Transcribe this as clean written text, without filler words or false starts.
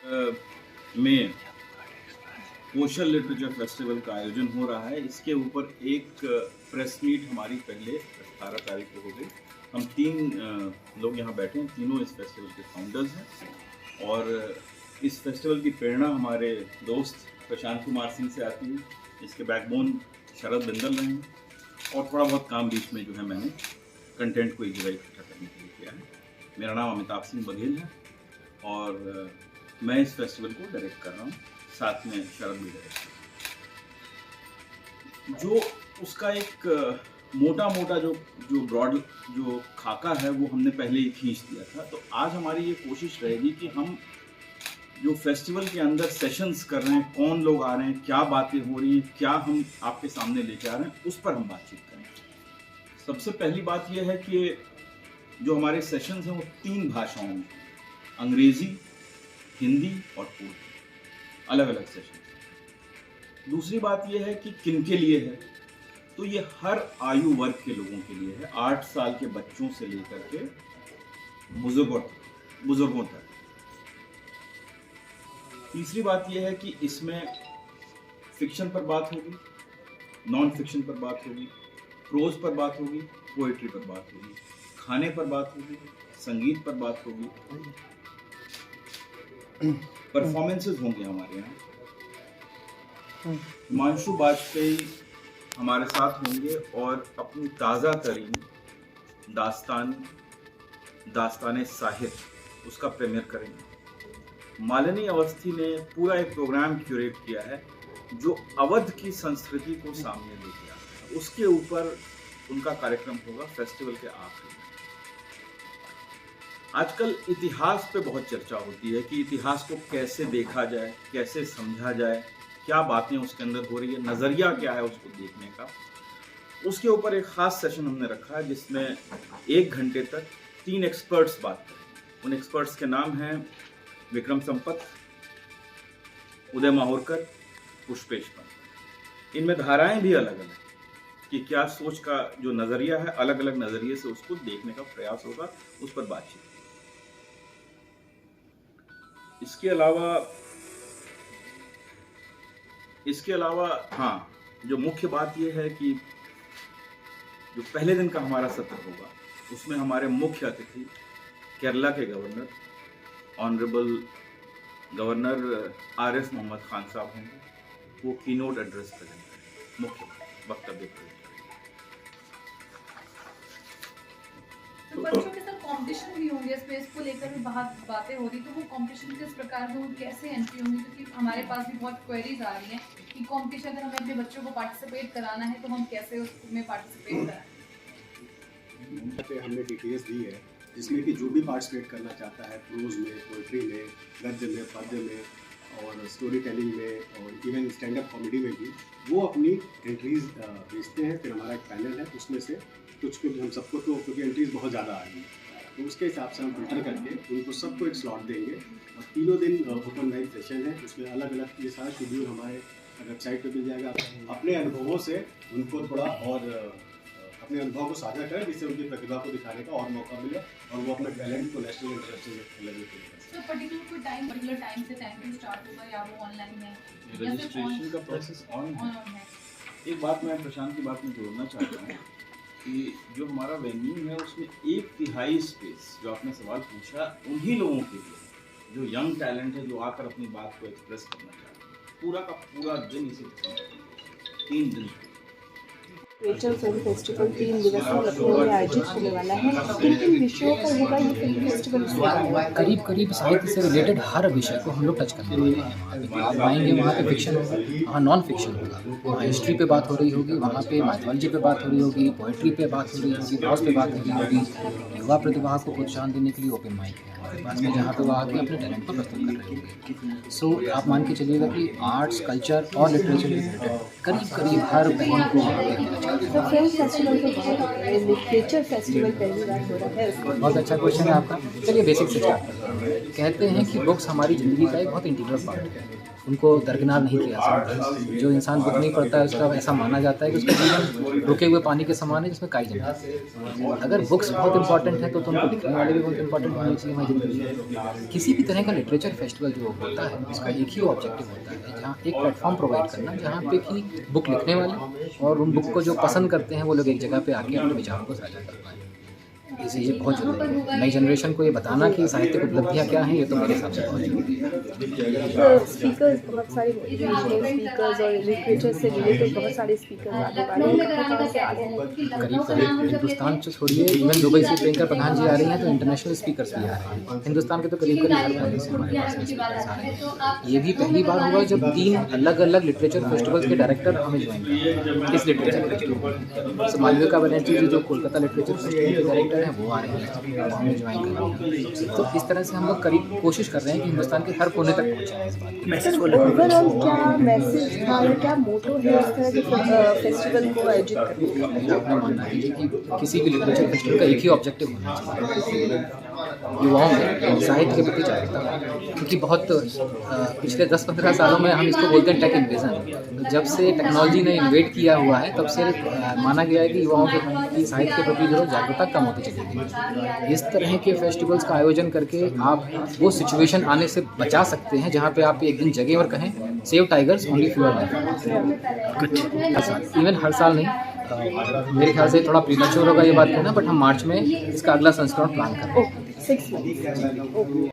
में social literature festival का आयोजन हो रहा है। इसके ऊपर एक प्रेस मीट हमारी पहले 18 तारीख को हो गई। हम 3 लोग यहाँ बैठे हैं, तीनों इस फेस्टिवल के फाउंडर्स हैं और इस फेस्टिवल की प्रेरणा हमारे दोस्त प्रशांत कुमार सिंह से आती है। इसके बैकबोन शरद बिंदल रहे हैं और थोड़ा बहुत काम बीच में जो है मैंने कंटेंट को एक जगह इकट्ठा करने के लिए किया है। मेरा नाम अमिताभ सिंह बघेल है और मैं इस फेस्टिवल को डायरेक्ट कर रहा हूँ, साथ में शरद भी डायरेक्ट। जो उसका एक मोटा जो ब्रॉड जो खाका है वो हमने पहले ही खींच दिया था। तो आज हमारी ये कोशिश रहेगी कि हम जो फेस्टिवल के अंदर सेशंस कर रहे हैं, कौन लोग आ रहे हैं, क्या बातें हो रही हैं, क्या हम आपके सामने लेके आ रहे हैं, उस पर हम बातचीत करें। सबसे पहली बात यह है कि जो हमारे सेशंस हैं वो 3 भाषाओं में, अंग्रेजी, हिंदी और उर्दू, अलग अलग सेशन। दूसरी बात यह है कि किन के लिए है, तो ये हर आयु वर्ग के लोगों के लिए है, 8 साल के बच्चों से लेकर के बुजुर्गों तक। तीसरी बात यह है कि इसमें फिक्शन पर बात होगी, नॉन फिक्शन पर बात होगी, प्रोज पर बात होगी, पोएट्री पर बात होगी, खाने पर बात होगी, संगीत पर बात होगी, परफॉर्मेंसेस होंगे हमारे यहाँ। हिमांशु बाजपेयी हमारे साथ होंगे और अपनी ताज़ा तरीन दास्तान साहिब उसका प्रीमियर करेंगे। मालिनी अवस्थी ने पूरा एक प्रोग्राम क्यूरेट किया है जो अवध की संस्कृति को सामने लेके आता है। उसके ऊपर उनका कार्यक्रम होगा फेस्टिवल के आखिर में। आजकल इतिहास पे बहुत चर्चा होती है कि इतिहास को कैसे देखा जाए, कैसे समझा जाए, क्या बातें उसके अंदर हो रही है, नज़रिया क्या है उसको देखने का। उसके ऊपर एक ख़ास सेशन हमने रखा है जिसमें 1 घंटे तक 3 एक्सपर्ट्स बात करें। उन एक्सपर्ट्स के नाम हैं विक्रम संपत, उदय माहौरकर, पुष्पेश पंत। इनमें धाराएं भी अलग अलग कि क्या सोच का जो नज़रिया है, अलग अलग नज़रिए से उसको देखने का प्रयास होगा, उस पर बातचीत। इसके अलावा हाँ, जो मुख्य बात यह है कि जो पहले दिन का हमारा सत्र होगा उसमें हमारे मुख्य अतिथि केरला के governor honourable governor Arif Mohammad Khan sahab होंगे। वो कीनोट एड्रेस प्रेजेंट करेंगे, मुख्य वक्तव्य करेंगे। तो बच्चों के साथ कंपटीशन भी होंगे, स्पेस को लेकर भी बहुत बातें हो रही, तो वो कंपटीशन किस प्रकार से, कैसे एंट्री होंगी? क्योंकि हमारे पास भी बहुत क्वेरीज आ रही हैं कि कंपटीशन अगर हमें अपने बच्चों को पार्टिसिपेट कराना है तो हम कैसे उसमें पार्टिसिपेट कराएं? हमने डिटेल्स दी है जिसमें कि जो भी पार्टिसिपेट करना चाहता है, प्रोज में, पोइट्री में, गद्य में, पद्य में और स्टोरी टेलिंग में और इवन स्टैंड अप कॉमेडी में भी, वो अपनी एंट्रीज भेजते हैं। फिर हमारा एक पैनल है, उसमें से कुछ को हम सबको, तो क्योंकि एंट्रीज बहुत ज़्यादा आ रही है तो उसके हिसाब से हम फिल्टर करके उनको सबको एक स्लॉट देंगे। और 3 दिन ओपन माइक सेशन है, उसमें अलग अलग ये सारा शेड्यूल हमारे वेबसाइट पर मिल जाएगा। अपने अनुभवों से उनको थोड़ा और अपने अनुभव को साझा करें जिससे उनकी प्रतिभा को दिखाने का और मौका मिले और वो अपने टैलेंट को नेशनल इंटरनेशनल लेवल पे दिखा सकें। तो पर्टिकुलर टाइम से टाइम पे स्टार्ट होगा या वो ऑनलाइन है? रजिस्ट्रेशन का प्रोसेस ऑन है। एक बात मैं प्रशांत की बात में जोड़ना चाहता हूँ कि जो हमारा वेन्यू है उसमें 1/3 स्पेस, जो आपने सवाल पूछा, उन्हीं लोगों के लिए जो यंग टैलेंट है, जो आकर अपनी बात को एक्सप्रेस करना चाहते हैं। पूरा का पूरा दिन इसे 3 दिन लिटरेचर फिल्म फेस्टिवल 3 दिवसीय लखनऊ में आयोजित होने वाला है। किन किन विषयों पर होगा ये फिल्म फेस्टिवल? करीब साहित्य से रिलेटेड हर विषय को हम लोग टच करने वाले हैं। आप आएंगे वहाँ पे फिक्शन होगा, वहाँ नॉन फिक्शन होगा, वहाँ हिस्ट्री पे बात हो रही होगी, वहाँ पे माइथोलॉजी पे बात हो रही होगी, पोएट्री पे बात हो रही होगी, प्रोज पे बात हो रही होगी। युवा प्रतिभा को प्रोत्साहन देने के लिए ओपन माइक है हमारे पास में, जहाँ पे वो आके अपने टैलेंट को प्रस्तुत कर रहे होंगे। सो आप मान के चलिएगा कि आर्ट्स, कल्चर और लिटरेचर रिलेटेड करीब हर पहलू को वहाँ पे फिल्म फेस्टिवल तो बहुत होता है, लिटरेचर फेस्टिवल पहली बार हो रहा है। बहुत अच्छा क्वेश्चन है आपका। चलिए बेसिक से स्टार्ट करते हैं। कहते हैं कि बुक्स हमारी ज़िंदगी का एक बहुत इंटीग्रल पार्ट है। उनको दरकिनार नहीं किया सकता। जो इंसान बुक नहीं पढ़ता है उसका ऐसा माना जाता है कि उसका जीवन रुके हुए पानी के समान है जिसमें काई जमती है। अगर बुक्स बहुत इंपॉर्टेंट है तो उनको लिखने वाले भी बहुत इंपॉर्टेंट होने चाहिए हमारी ज़िंदगी में। किसी भी तरह का लिटरेचर फेस्टिवल जो होता है उसका एक ही ऑब्जेक्टिव होता है, जहाँ एक प्लेटफॉर्म प्रोवाइड करना जहाँ पे कि बुक लिखने वाले और उन बुक को जो पसंद करते हैं वो लोग एक जगह पे आके अपने विचारों को साझा कर पाएँ। इसे ये बहुत जरूरी है। नई जनरेशन को ये बताना कि साहित्यिक उपलब्धियाँ क्या हैं, ये तो मेरे हिसाब से बहुत जरूरी है। स्पीकर्स बहुत सारे मोटिवेशनल स्पीकर्स और लिटरेचर से रिलेटेड बहुत सारे स्पीकर्स आने वाले हैं, कहाँ से आ रहे हैं? करीब हिंदुस्तान से छोड़िए, इवन दुबई से प्रियंका प्रधान जी आ रही हैं तो इंटरनेशनल स्पीकर्स भी आ रहे हैं। हिंदुस्तान के तो करीब हर कोने से हमारे पास में स्पीकर्स आ रहे हैं। ये भी पहली बार होगा जब 3 अलग अलग लिटरेचर फेस्टिवल के डायरेक्टर हमें ज्वाइन करेंगे इस लिटरेचर फेस्टिवल में। मालविका बनर्जी जी जो कोलकाता लिटरेचर फेस्टिवल के डायरेक्टर हैं वो आ रहे हैं, हमें ज्वाइन करेंगे। तो इस तरह से हम लोग करीब कोशिश कर रहे हैं कि हिंदुस्तान के हर कोने तक पहुँचाएं इस बात को। ओवरऑल क्या मैसेज था या क्या मोटो है इस तरह के फेस्टिवल को आयोजित करने का? मेरा अपना मानना है कि किसी भी लिटरेचर फेस्टिवल का एक ही ऑब्जेक्टिव होना चाहिए, युवाओं में साहित्य के प्रति जागरूकता। क्योंकि बहुत पिछले 10-15 सालों में हम इसको बोलते हैं टेक इन्वेजन। जब से टेक्नोलॉजी ने इन्वेट किया हुआ है तब से माना गया है कि युवाओं के साहित्य के प्रति जो जागरूकता कम होती चली गई। इस तरह के फेस्टिवल्स का आयोजन करके आप वो सिचुएशन आने से बचा सकते हैं जहाँ पे आप एक दिन जगह और कहें save tigers only fewer life. Even हर साल नहीं, मेरे ख्याल से थोड़ा प्रीमेच्योर होगा ये बात कहना, बट हम मार्च में इसका अगला संस्करण प्लान कर रहे हैं। 6 months.